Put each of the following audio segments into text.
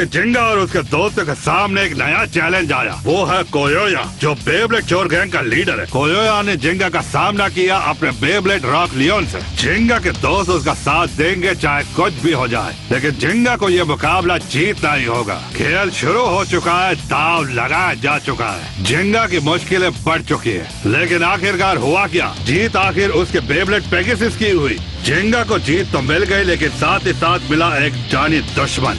जिंगा और उसके दोस्तों के सामने एक नया चैलेंज आया। वो है कोयोया, जो बेब्लेड चोर गैंग का लीडर है। कोयोया ने जिंगा का सामना किया अपने बेब्लेड रॉक लियोन से। जिंगा के दोस्त उसका साथ देंगे चाहे कुछ भी हो जाए, लेकिन जिंगा को ये मुकाबला जीतना ही होगा। खेल शुरू हो चुका है, दाव लगाया जा चुका है। जिंगा की मुश्किलें बढ़ चुकी है, लेकिन आखिरकार हुआ क्या? जीत आखिर उसके बेब्लेड पेगासस की हुई। जिंगा को जीत तो मिल गई, लेकिन साथ ही साथ मिला एक जानी दुश्मन।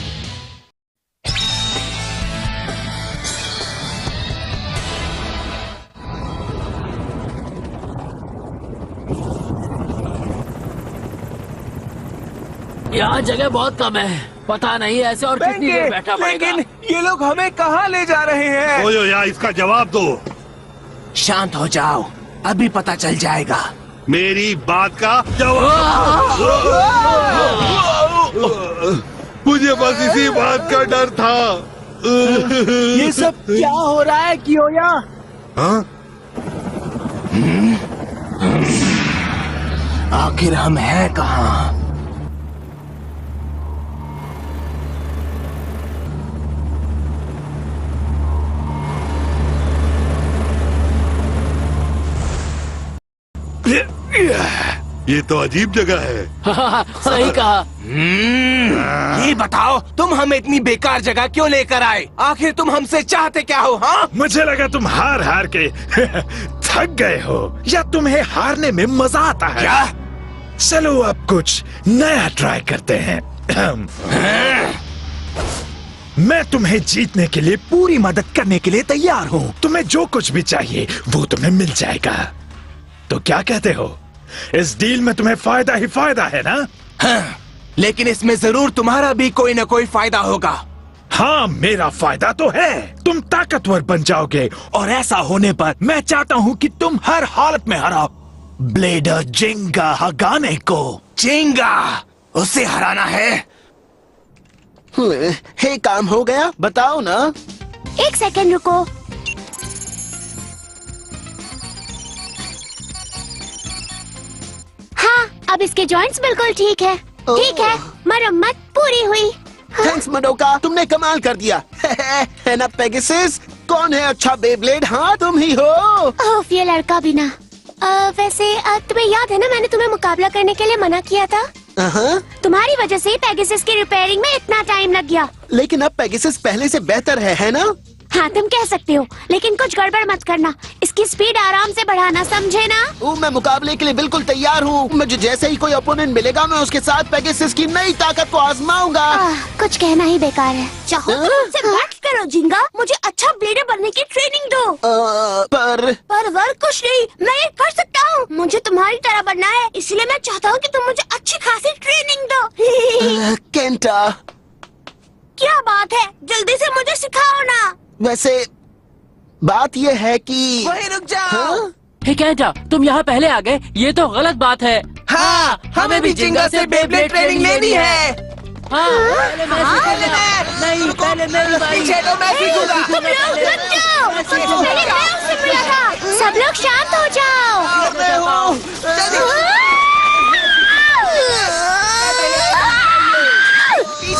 यहाँ जगह बहुत कम है, पता नहीं ऐसे और कितनी देर बैठा पड़ेगा। लेकिन ये लोग हमें कहाँ ले जा रहे हैं? कोयोया, इसका जवाब दो। शांत हो जाओ, अभी पता चल जाएगा। मेरी बात का जवाब। मुझे बस इसी बात का डर था। ये सब क्या हो रहा है कियोया? हाँ? आखिर हम हैं कहाँ? ये तो अजीब जगह है। सही कहा। ये बताओ, तुम हमें इतनी बेकार जगह क्यों लेकर आए? आखिर तुम हमसे चाहते क्या हो? हाँ, मुझे लगा तुम हार हार के थक गए हो, या तुम्हें हारने में मजा आता है। क्या? चलो अब कुछ नया ट्राई करते हैं। मैं तुम्हें जीतने के लिए पूरी मदद करने के लिए तैयार हूँ। तुम्हें जो कुछ भी चाहिए वो तुम्हें मिल जाएगा। तो क्या कहते हो? इस डील में तुम्हें फायदा ही फायदा है ना? हाँ, लेकिन इसमें जरूर तुम्हारा भी कोई न कोई फायदा होगा। हाँ, मेरा फायदा तो है। तुम ताकतवर बन जाओगे, और ऐसा होने पर मैं चाहता हूँ कि तुम हर हालत में हराओ ब्लेडर जिंगा हगाने को। जिंगा, उसे हराना है? हे, काम हो गया? बताओ ना। एक सेकंड रुको। हाँ, अब इसके जॉइंट्स बिल्कुल ठीक है। ठीक है, मरम्मत पूरी हुई। थैंक्स मडोका, तुमने कमाल कर दिया। है ना पेगासस? कौन है अच्छा बेब्लेड? हाँ, तुम ही हो। ओह, ये लड़का भी ना। वैसे तुम्हें याद है ना, मैंने तुम्हें मुकाबला करने के लिए मना किया था। तुम्हारी वजह से पेगासस की रिपेयरिंग में इतना टाइम लग गया। लेकिन अब पेगासस पहले से बेहतर है ना? हाँ, तुम कह सकते हो, लेकिन कुछ गड़बड़ मत करना। इसकी स्पीड आराम से बढ़ाना, समझे ना? मैं मुकाबले के लिए बिल्कुल तैयार हूँ। मुझे जैसे ही कोई ओपोनेंट मिलेगा, मैं उसके साथ पेगासस की नई ताकत को आजमाऊंगा। कुछ कहना ही बेकार है। चाहो तो मुझसे बात करो जिंगा, मुझे अच्छा ब्लेडर बनने की ट्रेनिंग दो। पर वर्क कुछ नहीं, मैं ये कर सकता हूँ। मुझे तुम्हारी तरह बनना है, इसलिए मैं चाहता हूँ कि तुम मुझे अच्छी खासी ट्रेनिंग दो। केंटा, क्या बात है, जल्दी से मुझे सिखाओ ना। वैसे बात ये है कि वहीं रुक जाओ। हे केंटा, तुम यहाँ पहले आ गए, ये तो गलत बात है। हाँ, हमें भी जिंगा से बेब्लेड ट्रेनिंग लेनी है। हाँ, पहले मैं सीखूंगा। नहीं, पहले मेरी बारी। पीछे तो मैं सीखूंगा। तुम लोग रुक जाओ। पहले मैं उससे मिला था। सब लोग शांत हो जाओ।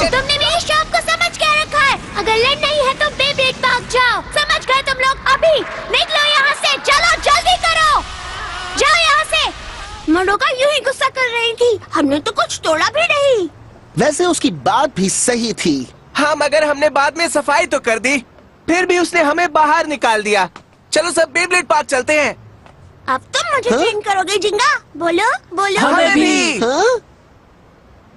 तुमने मेरी शॉप को समझ क्या रखा है? अगर लड़ना ही है तो बेब्लेड भाग जाओ। समझ गए तुम लोग? अभी निकलो यहाँ से, चलो जल्दी करो, जाओ यहाँ से। मडोका यूं ही गुस्सा कर रही थी, हमने तो कुछ तोड़ा भी नहीं। वैसे उसकी बात भी सही थी। हाँ, मगर हमने बाद में सफाई तो कर दी, फिर भी उसने हमें बाहर निकाल दिया। चलो सब बेब्लेड पार्क चलते हैं। अब तुम मुझे ट्रेन करोगे जिंगा? बोलो बोलो। हमें भी। हाँ?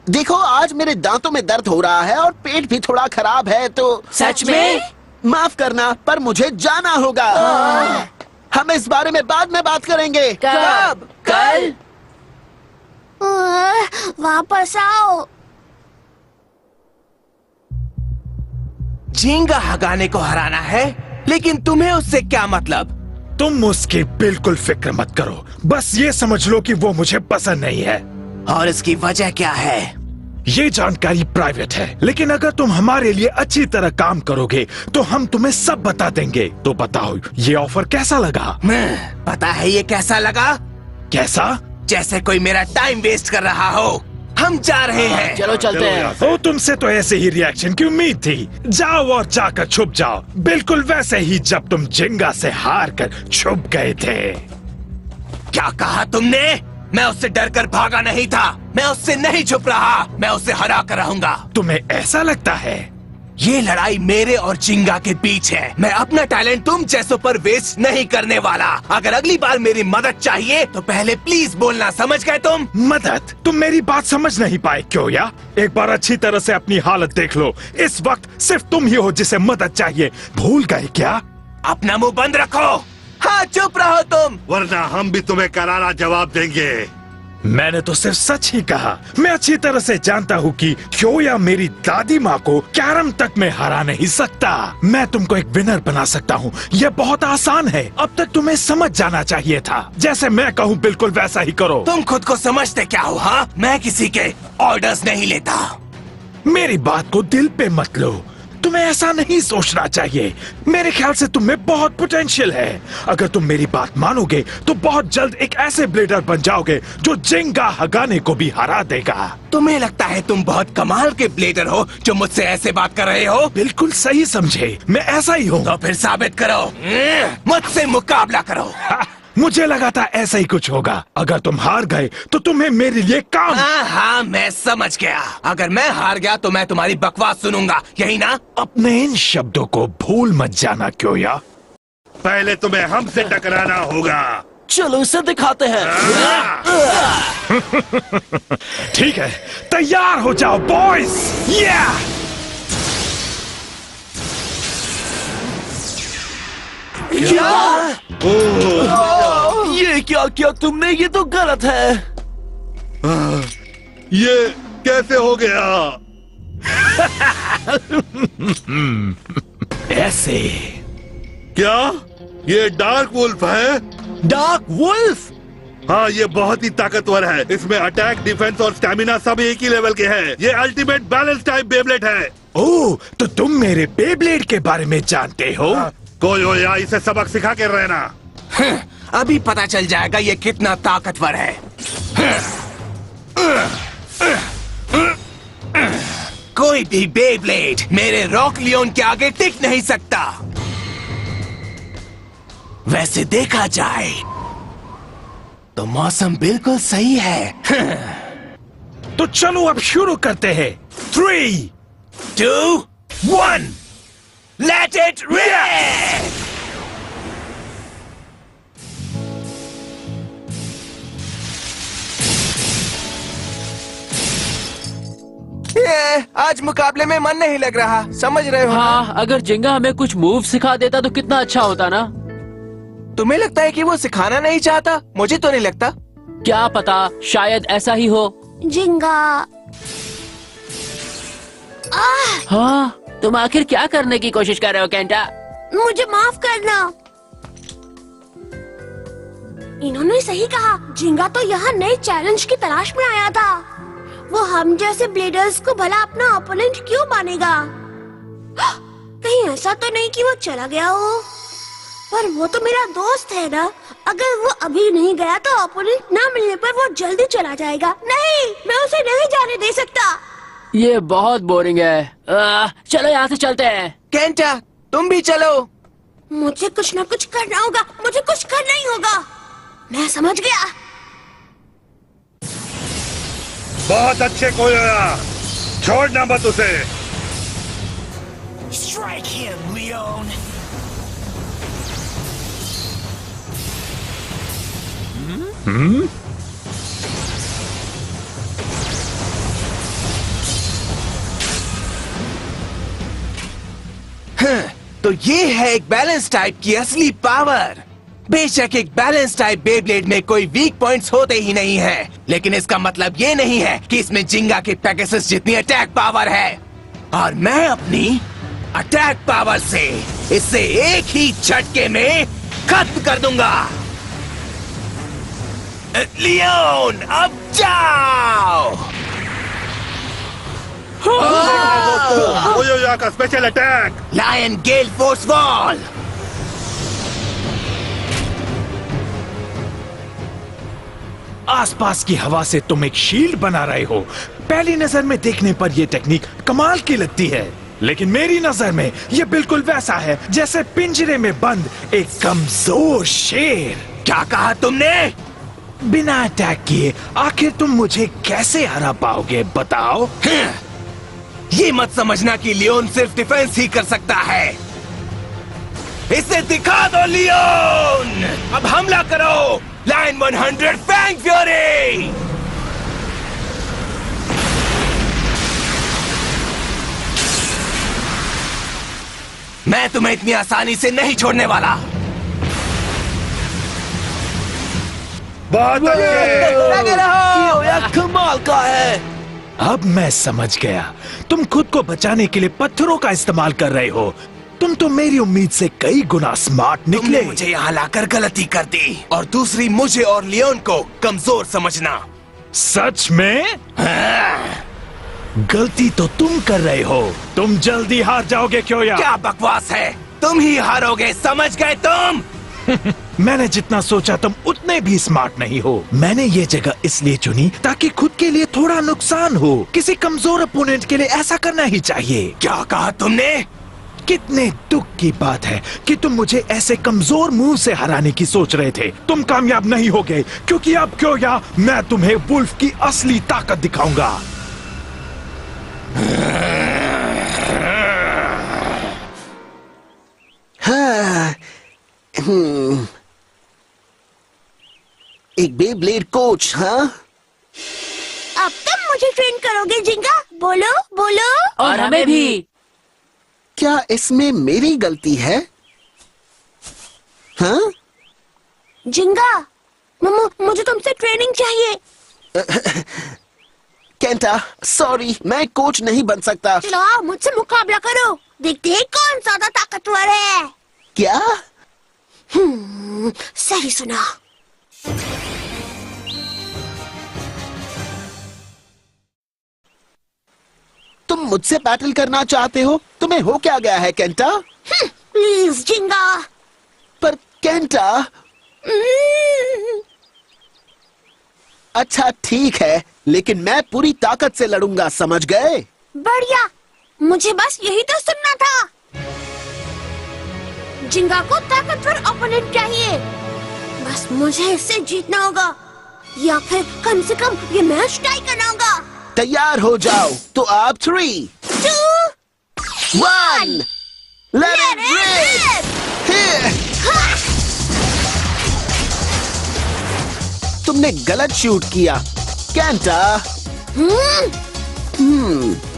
देखो, आज मेरे दांतों में दर्द हो रहा है और पेट भी थोड़ा खराब है, तो सच में? माफ करना, पर मुझे जाना होगा। हम इस बारे में बाद में बात करेंगे। कब? कल? वापस आओ। जिंगा हगाने को हराना है, लेकिन तुम्हें उससे क्या मतलब? तुम उसकी बिल्कुल फिक्र मत करो, बस ये समझ लो कि वो मुझे पसंद नहीं है। और इसकी वजह क्या है? ये जानकारी प्राइवेट है, लेकिन अगर तुम हमारे लिए अच्छी तरह काम करोगे तो हम तुम्हें सब बता देंगे। तो बताओ, ये ऑफर कैसा लगा? पता है ये कैसा लगा? कैसा? जैसे कोई मेरा टाइम वेस्ट कर रहा हो। हम जा रहे हैं। चलो चलते हैं। ओ, तुमसे तो ऐसे ही रिएक्शन की उम्मीद थी। जाओ और जाकर छुप जाओ, बिल्कुल वैसे ही जब तुम जिंगा से हार कर छुप गए थे। क्या कहा तुमने? मैं उससे डरकर भागा नहीं था। मैं उससे नहीं छुप रहा। मैं उसे हरा कर रहूंगा। तुम्हें ऐसा लगता है? ये लड़ाई मेरे और जिंगा के बीच है। मैं अपना टैलेंट तुम जैसों पर वेस्ट नहीं करने वाला। अगर अगली बार मेरी मदद चाहिए तो पहले प्लीज बोलना, समझ गए तुम? मदद? तुम मेरी बात समझ नहीं पाए क्यों या? एक बार अच्छी तरह से अपनी हालत देख लो। इस वक्त सिर्फ तुम ही हो जिसे मदद चाहिए। भूल गए क्या? अपना मुंह बंद रखो। हाँ, चुप रहो तुम, वरना हम भी तुम्हें करारा जवाब देंगे। मैंने तो सिर्फ सच ही कहा। मैं अच्छी तरह से जानता हूँ कि क्योया मेरी दादी माँ को कैरम तक में हरा नहीं सकता। मैं तुमको एक विनर बना सकता हूँ। यह बहुत आसान है। अब तक तुम्हें समझ जाना चाहिए था। जैसे मैं कहूँ बिल्कुल वैसा ही करो। तुम खुद को समझते क्या हो? हाँ, मैं किसी के ऑर्डर्स नहीं लेता। मेरी बात को दिल पे मत लो। तुम्हें ऐसा नहीं सोचना चाहिए। मेरे ख्याल से तुम में बहुत पोटेंशियल है। अगर तुम मेरी बात मानोगे तो बहुत जल्द एक ऐसे ब्लेडर बन जाओगे जो जिंगा हगाने को भी हरा देगा। तुम्हें लगता है तुम बहुत कमाल के ब्लेडर हो जो मुझसे ऐसे बात कर रहे हो? बिल्कुल सही समझे, मैं ऐसा ही हूँ। तो फिर साबित करो, मुझसे मुकाबला करो। मुझे लगा था ऐसा ही कुछ होगा। अगर तुम हार गए तो तुम्हें मेरे लिए काम। हाँ, मैं समझ गया। अगर मैं हार गया तो मैं तुम्हारी बकवास सुनूंगा, यही ना? अपने इन शब्दों को भूल मत जाना क्योया। पहले तुम्हें हमसे टकराना होगा। चलो इसे दिखाते हैं। ठीक है, तैयार हो जाओ बॉयज। ये क्या किया तुमने? ये तो गलत है। ये कैसे हो गया? ऐसे। क्या ये डार्क वुल्फ है? Dark wolf? हाँ, ये बहुत ही ताकतवर है। इसमें अटैक, डिफेंस और स्टैमिना सब एक ही लेवल के हैं। ये अल्टीमेट बैलेंस टाइप बेब्लेड है। ओह, तो तुम मेरे बेब्लेड के बारे में जानते हो? कोयोया, इसे सबक सिखा के रहना। अभी पता चल जाएगा ये कितना ताकतवर है। कोई भी बेब्लेड मेरे रॉक लियोन के आगे टिक नहीं सकता। वैसे देखा जाए तो मौसम बिल्कुल सही है। तो चलो अब शुरू करते हैं। 3, 2, 1, let it rip! आज मुकाबले में मन नहीं लग रहा, समझ रहे हो? हाँ, अगर जिंगा हमें कुछ मूव सिखा देता तो कितना अच्छा होता ना। तुम्हें लगता है कि वो सिखाना नहीं चाहता? मुझे तो नहीं लगता। क्या पता, शायद ऐसा ही हो। जिंगा। हाँ, तुम आखिर क्या करने की कोशिश कर रहे हो केंटा? मुझे माफ करना। इन्होंने सही कहा। जिंगा तो यहाँ नए चैलेंज की तलाश में आया था। वो हम जैसे ब्लेडर्स को भला अपना ओपोनेंट क्यों मानेगा? कहीं ऐसा तो नहीं कि वो चला गया हो? पर वो तो मेरा दोस्त है ना। अगर वो अभी नहीं गया तो ओपोनेंट ना मिलने पर वो जल्दी चला जाएगा। नहीं, मैं उसे नहीं जाने दे सकता। ये बहुत बोरिंग है। चलो यहाँ से चलते हैं। केंटा, तुम भी चलो। मुझे कुछ ना कुछ करना होगा। मुझे कुछ करना ही होगा। मैं समझ गया। बहुत अच्छे कोयोया, छोड़ना मत उसे। Strike him, Leon. तो ये है एक बैलेंस टाइप की असली पावर। बेशक एक बैलेंस टाइप बेब्लेड में कोई वीक पॉइंट्स होते ही नहीं है, लेकिन इसका मतलब ये नहीं है कि इसमें जिंगा के पेगासस जितनी अटैक पावर है। और मैं अपनी अटैक पावर से इसे एक ही झटके में खत्म कर दूंगा। लियोन, अब जाओ। कोयोया का स्पेशल अटैक, लायन गेल फोर्स वॉल। आसपास की हवा से तुम एक शील्ड बना रहे हो, पहली नजर में देखने पर यह टेक्निक कमाल की लगती है, लेकिन मेरी नजर में यह बिल्कुल वैसा है जैसे पिंजरे में बंद एक कमजोर शेर। क्या कहा तुमने? बिना अटैक किए आखिर तुम मुझे कैसे हरा पाओगे बताओ? ये मत समझना कि लियोन सिर्फ डिफेंस ही कर सकता है। इसे दिखा दो लियोन! अब हमला करो! Lion 100 fang fury! मैं तुम्हें इतनी आसानी से नहीं छोड़ने वाला। कमाल का है। अब मैं समझ गया, तुम खुद को बचाने के लिए पत्थरों का इस्तेमाल कर रहे हो। तुम तो मेरी उम्मीद से कई गुना स्मार्ट निकले। तुमने मुझे यहाँ लाकर गलती कर दी, और दूसरी मुझे और लियोन को कमजोर समझना। सच में? गलती तो तुम कर रहे हो। तुम जल्दी हार जाओगे क्यों यार? क्या बकवास है, तुम ही हारोगे, समझ गए तुम? मैंने जितना सोचा तुम उतने भी स्मार्ट नहीं हो। मैंने ये जगह इसलिए चुनी ताकि खुद के लिए थोड़ा नुकसान हो। किसी कमजोर अपोनेंट के लिए ऐसा करना ही चाहिए। क्या कहा तुमने? कितने दुख की बात है कि तुम मुझे ऐसे कमजोर मूव से हराने की सोच रहे थे। तुम कामयाब नहीं हो गए, क्योंकि अब क्यों या मैं तुम्हें वुल्फ की असली ताकत दिखाऊंगा। हाँ, एक बेब्लेड कोच, हाँ? अब तुम मुझे ट्रेन करोगे जिंगा? बोलो बोलो। और हमें भी। क्या इसमें मेरी गलती है? हाँ? जिंगा, मुझे तुमसे ट्रेनिंग चाहिए। केंटा, सॉरी, मैं कोच नहीं बन सकता। चलो आओ, मुझसे मुकाबला करो, देखते हैं कौन ज्यादा ताकतवर है। क्या? सही सुना। तुम मुझसे बैटल करना चाहते हो? तुम्हें हो क्या गया है केंटा? प्लीज जिंगा। पर केंटा, अच्छा ठीक है, लेकिन मैं पूरी ताकत से लड़ूंगा, समझ गए? बढ़िया, मुझे बस यही तो सुनना था। जिंगा को ताकतवर ओपोनेंट चाहिए। बस मुझे इससे जीतना होगा, या फिर कम से कम ये मैच टाई करना होगा। तैयार हो जाओ, तो आप 3, 2, 1, let it rip! तुमने गलत शूट किया, केंटा।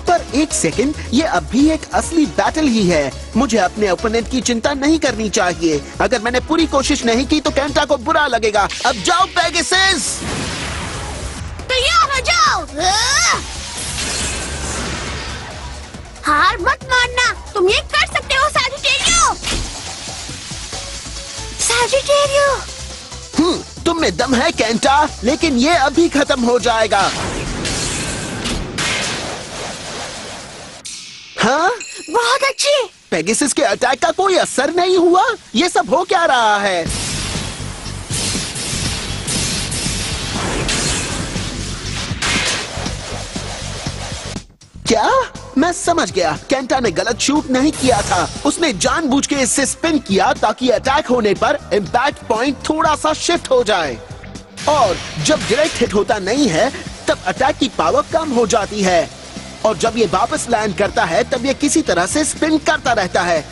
पर एक सेकंड, ये अब भी एक असली बैटल ही है। मुझे अपने ओपोनेंट की चिंता नहीं करनी चाहिए। अगर मैंने पूरी कोशिश नहीं की तो केंटा को बुरा लगेगा। अब जाओ पेगासस! तैयार हो जाओ। हार मत मानना, तुम ये कर सकते हो सैजिटेरियो। सैजिटेरियो, तुम में दम है केंटा, लेकिन ये अभी खत्म हो जाएगा। हाँ? बहुत अच्छी। पेगासस के अटैक का कोई असर नहीं हुआ? ये सब हो क्या रहा है? क्या? मैं समझ गया, केंटा ने गलत शूट नहीं किया था। उसने जानबूझ के इससे स्पिन किया ताकि अटैक होने पर इम्पैक्ट पॉइंट थोड़ा सा शिफ्ट हो जाए, और जब डायरेक्ट हिट होता नहीं है तब अटैक की पावर कम हो जाती है, और जब ये वापस लैंड करता है तब ये किसी तरह से स्पिन करता रहता है।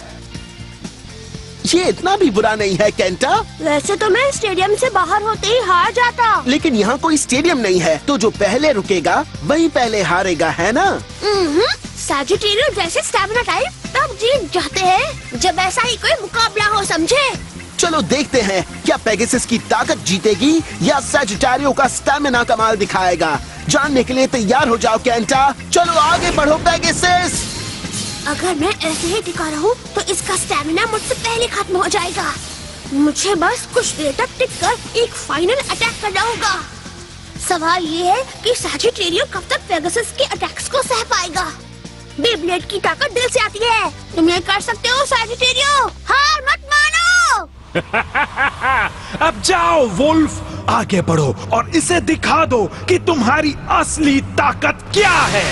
ये इतना भी बुरा नहीं है केंटा। वैसे तो मैं स्टेडियम से बाहर होते ही हार जाता, लेकिन यहाँ कोई स्टेडियम नहीं है, तो जो पहले रुकेगा वही पहले हारेगा, है ना? सैजिटेरियो जैसे स्टैमिना टाइप तब जीत जाते हैं जब ऐसा ही कोई मुकाबला हो, समझे? चलो देखते हैं, क्या पेगासस की ताकत जीतेगी या सैजिटेरियो का स्टैमिना कमाल दिखाएगा। जानने के लिए तैयार हो जाओ केंटा। चलो आगे बढ़ो पेगासस। अगर मैं ऐसे ही टिका रहूं तो इसका स्टैमिना मुझसे पहले खत्म हो जाएगा। मुझे बस कुछ देर तक टिककर एक फाइनल अटैक करना होगा। सवाल ये है कि सैजिटेरियो कब तक पेगासस के अटैक्स को सह पाएगा। बेब्लेड की ताकत दिल से आती है, तुम ये कर सकते हो सैजिटेरियो, हार मत मानो। अब जाओ वुल्फ, आगे बढ़ो और इसे दिखा दो कि तुम्हारी असली ताकत क्या है।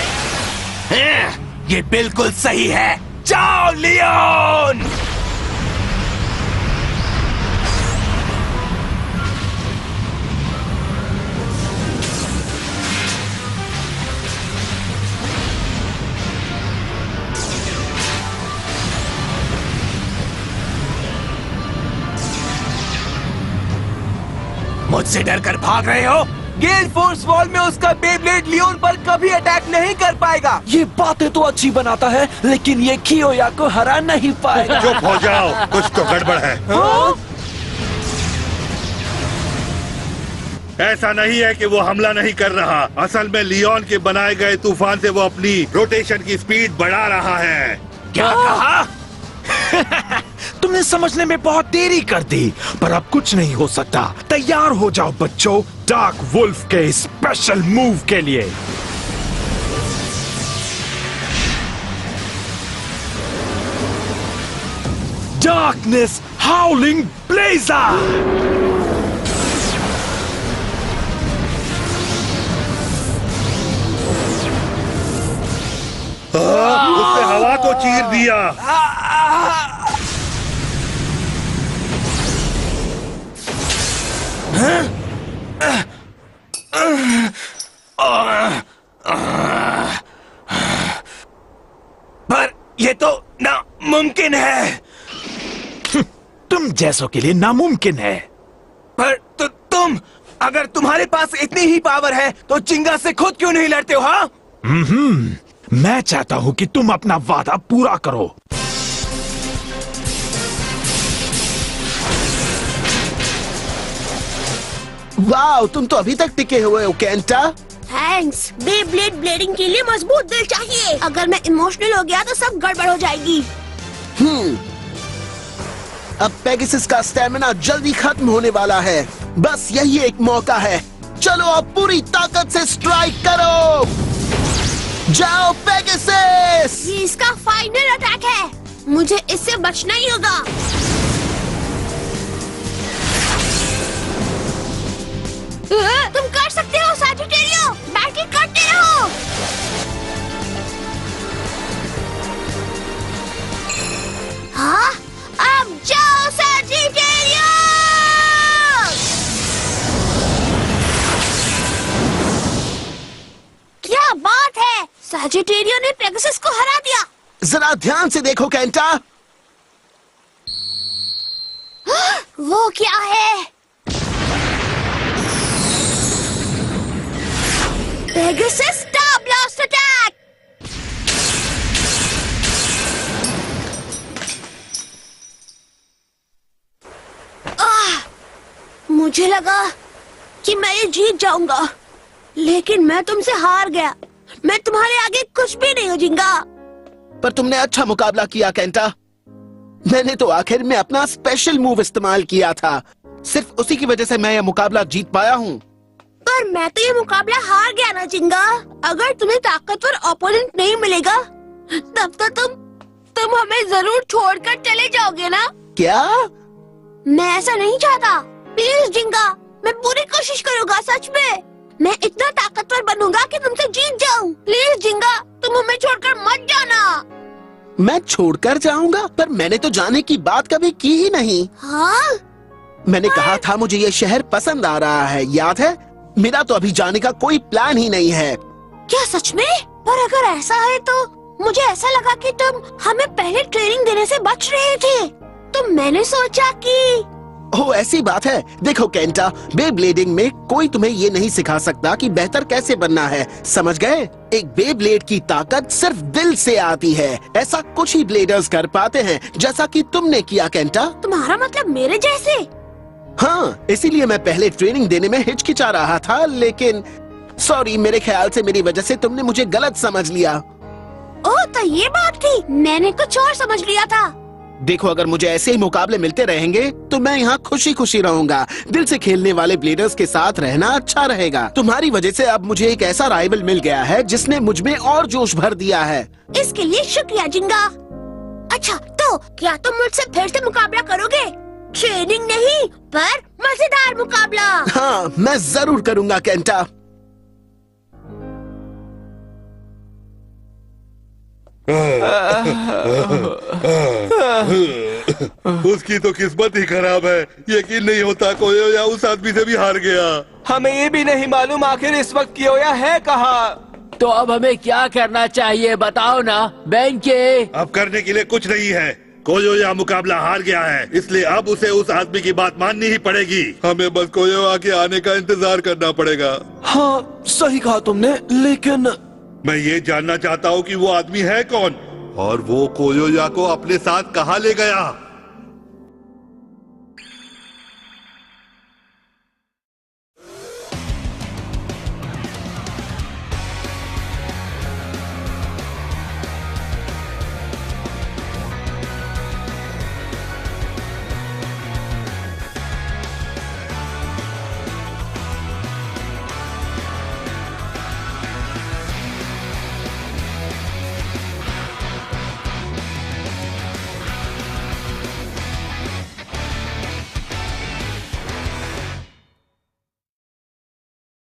ये बिल्कुल सही है। जाओ लियोन। मुझसे डरकर भाग रहे हो? गेल फोर्स वॉल में उसका बेब्लेड लियोन पर कभी अटैक नहीं कर पाएगा। ये बातें तो अच्छी बनाता है, लेकिन ये कियोया को हरा नहीं पाएगा। चुप हो जाओ, कुछ तो गड़बड़ है। ऐसा नहीं है कि वो हमला नहीं कर रहा। असल में लियोन के बनाए गए तूफान से वो अपनी रोटेशन की स्पीड बढ़ा रहा है। क्या कहा? तुमने समझने में बहुत देरी कर दी, पर अब कुछ नहीं हो सकता। तैयार हो जाओ बच्चों, डार्क वुल्फ के स्पेशल मूव के लिए। Darkness हाउलिंग blazer. उसने हवा को चीर दिया। पर ये तो नामुमकिन है। तुम जैसों के लिए नामुमकिन है। पर तुम अगर तुम्हारे पास इतनी ही पावर है तो जिंगा से खुद क्यों नहीं लड़ते हो? हाँ, मैं चाहता हूं कि तुम अपना वादा पूरा करो। वाह, तुम तो अभी तक टिके हुए हो केंटा। थैंक्स। बेब्लेड ब्लेडिंग के लिए मजबूत दिल चाहिए। अगर मैं इमोशनल हो गया तो सब गड़बड़ हो जाएगी। अब पेगासस का स्टेमिना जल्दी खत्म होने वाला है। बस यही एक मौका है। चलो अब पूरी ताकत से स्ट्राइक करो। जाओ पेगासस। ये इसका फाइनल अटैक है। मुझे इससे बचना ही होगा। तुम कर सकते हो सैजिटेरियो। बैटल करते रहो। हाँ, अब जाओ सैजिटेरियो। क्या बात है, सैजिटेरियो ने पेगासस को हरा दिया। जरा ध्यान से देखो केंटा। वो क्या है? Pegasus star blast attack. मुझे लगा कि मैं ये जीत जाऊंगा, लेकिन मैं तुमसे हार गया। मैं तुम्हारे आगे कुछ भी नहीं हो जिंगा। पर तुमने अच्छा मुकाबला किया केंटा। मैंने तो आखिर में अपना स्पेशल मूव इस्तेमाल किया था। सिर्फ उसी की वजह से मैं यह मुकाबला जीत पाया हूँ। पर मैं तो ये मुकाबला हार गया ना जिंगा। अगर तुम्हें ताकतवर ओपोनेंट नहीं मिलेगा तब तो तुम हमें जरूर छोड़कर चले जाओगे ना। क्या? मैं ऐसा नहीं चाहता। प्लीज जिंगा, मैं पूरी कोशिश करूंगा। सच में मैं इतना ताकतवर बनूंगा कि तुमसे जीत जाऊं। प्लीज जिंगा, तुम हमें छोड़कर मत जाना। मैं छोड़कर जाऊंगा? पर मैंने तो जाने की बात कभी की ही नहीं। हाँ? मैंने कहा था मुझे ये शहर पसंद आ रहा है, याद है? मेरा तो अभी जाने का कोई प्लान ही नहीं है। क्या सच में? पर अगर ऐसा है तो मुझे ऐसा लगा कि तुम हमें पहले ट्रेनिंग देने से बच रहे थे, तो मैंने सोचा कि ओह, ऐसी बात है। देखो केंटा, बेब्लेडिंग में कोई तुम्हें ये नहीं सिखा सकता कि बेहतर कैसे बनना है, समझ गए? एक बेब्लेड की ताकत सिर्फ दिल से आती है। ऐसा कुछ ही ब्लेडर्स कर पाते हैं, जैसा कि तुमने किया केंटा। तुम्हारा मतलब मेरे जैसे? हाँ, इसीलिए मैं पहले ट्रेनिंग देने में हिचकिचा रहा था, लेकिन सॉरी, मेरे ख्याल से मेरी वजह से तुमने मुझे गलत समझ लिया। ओह, तो ये बात थी। मैंने कुछ और समझ लिया था। देखो, अगर मुझे ऐसे ही मुकाबले मिलते रहेंगे तो मैं यहाँ खुशी खुशी रहूंगा। दिल से खेलने वाले ब्लेडर्स के साथ रहना अच्छा रहेगा। तुम्हारी वजह से अब मुझे एक ऐसा राइवल मिल गया है जिसने मुझ में और जोश भर दिया है। इसके लिए शुक्रिया जिंगा। अच्छा, तो क्या तुम मुझसे फिर से मुकाबला करोगे? ट्रेनिंग नहीं, पर मजेदार मुकाबला। हाँ, मैं जरूर करूंगा केंटा। उसकी तो किस्मत ही खराब है। यकीन नहीं होता कोयोया उस आदमी से भी हार गया। हमें ये भी नहीं मालूम आखिर इस वक्त कोयोया है कहाँ। तो अब हमें क्या करना चाहिए बताओ ना बेंके। अब करने के लिए कुछ नहीं है। कोयोया मुकाबला हार गया है, इसलिए अब उसे उस आदमी की बात माननी ही पड़ेगी। हमें बस कोयोया के आने का इंतजार करना पड़ेगा। हाँ सही कहा तुमने, लेकिन मैं ये जानना चाहता हूँ कि वो आदमी है कौन और वो कोयोया को अपने साथ कहाँ ले गया।